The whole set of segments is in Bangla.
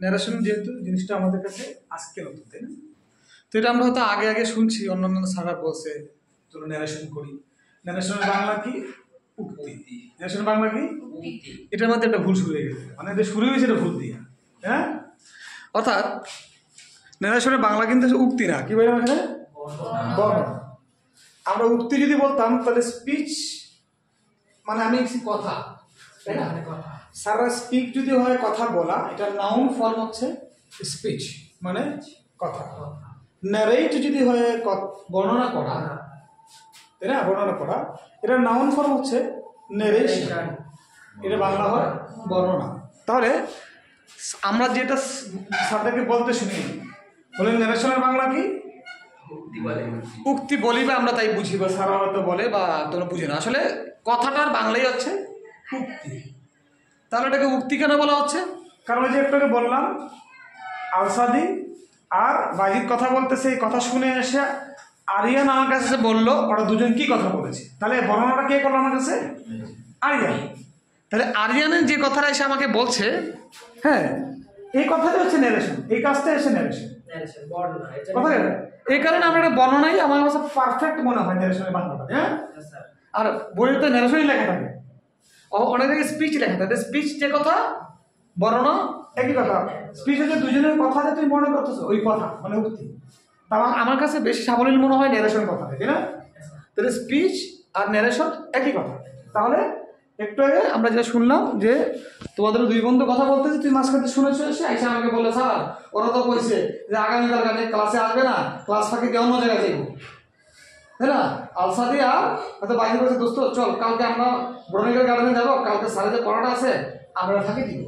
ন্যারেশন যেহেতু জিনিসটা আমাদের কাছে আজকে নতুন, তাই না? তো এটা আমরা হয়তো আগে আগে শুনছি, অন্যান্য স্যাররা বলছে চলো ন্যারেশন করি। ন্যারেশনের বাংলা কি? উক্তি। ন্যারেশনের বাংলা কি? এটার মধ্যে একটা ভুল শুরু হয়ে গেছে, মানে এটা শুরু হয়েছে এটা ভুল দিয়ে, হ্যাঁ। অর্থাৎ ন্যারেশনের বাংলা কিন্তু উক্তি না, কি বললাম এখানে? বর্ণনা। আমরা উক্তি যদি বলতাম তাহলে স্পিচ মানে আমি কথা, তাই না? সারা স্পিক যদি হয় কথা বলা, এটা নাউন ফর্ম হচ্ছে স্পিচ মানে কথা। ন্যারেট যদি হয় বর্ণনা করা, তাই না? বর্ণনা করা, এটা নাউন ফর্ম হচ্ছে ন্যারেশন, এটা বাংলা হয় বর্ণনা। তাহলে আমরা যেটা স্যারটাকে বলতে শুনি বলেন ন্যারেশনের বাংলা কি? উক্তি বলি বা আমরা তাই বুঝি, বা সারা হয়তো বলে বা তোমরা বুঝি না। আসলে কথাটার বাংলাই হচ্ছে উক্তি। তাহলে এটাকে উক্তি কেন বলা হচ্ছে? কারণ যে একটু বললাম আলসাদি আর বাজিদ কথা বলতেছে, এই কথা শুনে এসে আরিয়ান আমার কাছে বললো ওরা দুজন কি কথা বলেছে, তাহলে বর্ণনাটা কে করলো আমার কাছে? আরিয়ান। তাহলে আরিয়ানের যে কথাটা এসে আমাকে বলছে, হ্যাঁ, এই কথাটা হচ্ছে ন্যারেশন, এই কাজটা এসে ন্যারেশন কথা। এই কারণে আমরা একটা বর্ণনাই আমার কাছে পারফেক্ট মনে হয় ন্যারেশনের বাংলাটা, হ্যাঁ। আর বইতে ন্যারেশনই লেখা থাকে, অনেক জায়গায় স্পিচ লেখা থাকে। স্পিচ যে কথা, বর্ণনা একই কথা। স্পিচ হচ্ছে দুজনের কথা যে তুমি মনে করতেছো, ওই কথা মানে উক্তি। তা আমার কাছে বেশি সাবলীল মনে হয় ন্যারেশন কথা, তাই না? তাহলে স্পিচ আর ন্যারেশন একই কথা। তাহলে একটু আগে আমরা যেটা শুনলাম যে তোমাদের দুই বন্ধু কথা বলতেছে, তুই মাঝখানে শুনেছো, এসে আইসা আমাকে বললে স্যার ওরা তো কইছে যে আগামীকাল ক্লাসে আসবে না, ক্লাস ফাঁকি দিয়ে অন্য জায়গায় যাইব, তাই না? আলসাদি আর হয়তো বাইরে বলছে দোস্ত চল কালকে আমরা ব্রনিকার গার্ডেনে যাবো, কালকে স্যারের যে পড়াটা আছে আমরা ফাঁকি দিব।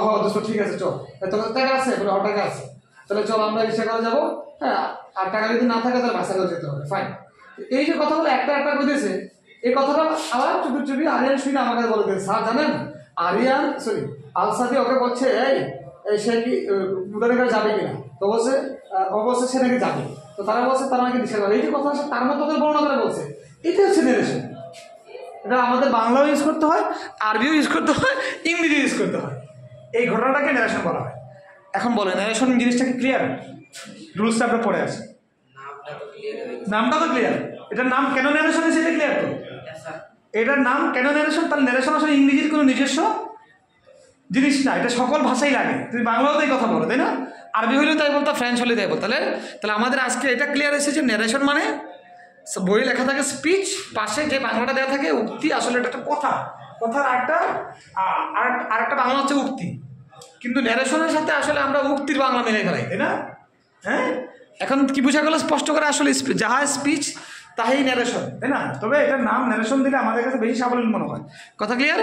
হ দোস্ত ঠিক আছে চল, তোর টাকা আছে? বলে টাকা আছে, তাহলে চল আমরা রিক্সা করে যাবো, হ্যাঁ। আর টাকা যদি না থাকে তাহলে বাসা করে যেতে হবে, ফাইন। এই যে কথাগুলো একটা একটা বুঝেছে, এই কথাটা আবার চুপি চুপি আরিয়ান শুনে আমাকে বলে দিয়েছে, স্যার জানেন আরিয়ান সরি আলসাদি ওকে বলছে এই সে কি ব্রনিকার যাবে কিনা, তো বলছে অবশ্যই সে নাকি যাবে। তো তারা বলছে তারা নাকি দিশা করে, এই যে কথা আছে তার মতো করে বর্ণনা করে বলছে, এটা হচ্ছে ন্যারেশন। এটা আমাদের বাংলাও ইউজ করতে হয়, আরবিও ইউজ করতে হয়, ইংরেজিও ইউজ করতে হয়। এই ঘটনাটাকে ন্যারেশন বলা হয়। এখন বলে ন্যারেশন জিনিসটা কি ক্লিয়ার? রুলসটা আমরা পড়ে আছি, নামটা তো ক্লিয়ার। এটার নাম কেন ন্যারেশন সেটা ক্লিয়ার তো? এটার নাম কেন ন্যারেশন? তার ন্যারেশন আসলে ইংরেজির কোনো নিজস্ব জিনিস না, এটা সকল ভাষাই লাগে। তুমি বাংলাও তাই কথা বলো, তাই না? আরবি হলেও তাই বলতো, ফ্রেঞ্চ হলে তাই বলতো। তাহলে আমাদের আজকে এটা ক্লিয়ার এসেছে যে ন্যারেশন মানে বই লেখা থাকে স্পিচ, পাশে যে বাংলাটা দেওয়া থাকে উক্তি। আসলে এটা একটা কথা, কথার আরেকটা বাংলা হচ্ছে উক্তি। কিন্তু ন্যারেশনের সাথে আসলে আমরা উক্তির বাংলা মিলে ফেলাই, তাই না? হ্যাঁ, এখন কি বোঝা গেল স্পষ্ট করে? আসলে যাহা স্পিচ তাহাই ন্যারেশন, তাই না? তবে এটার নাম ন্যারেশন দিলে আমাদের কাছে বেশি সাবলীল মনে হয়। কথা ক্লিয়ার?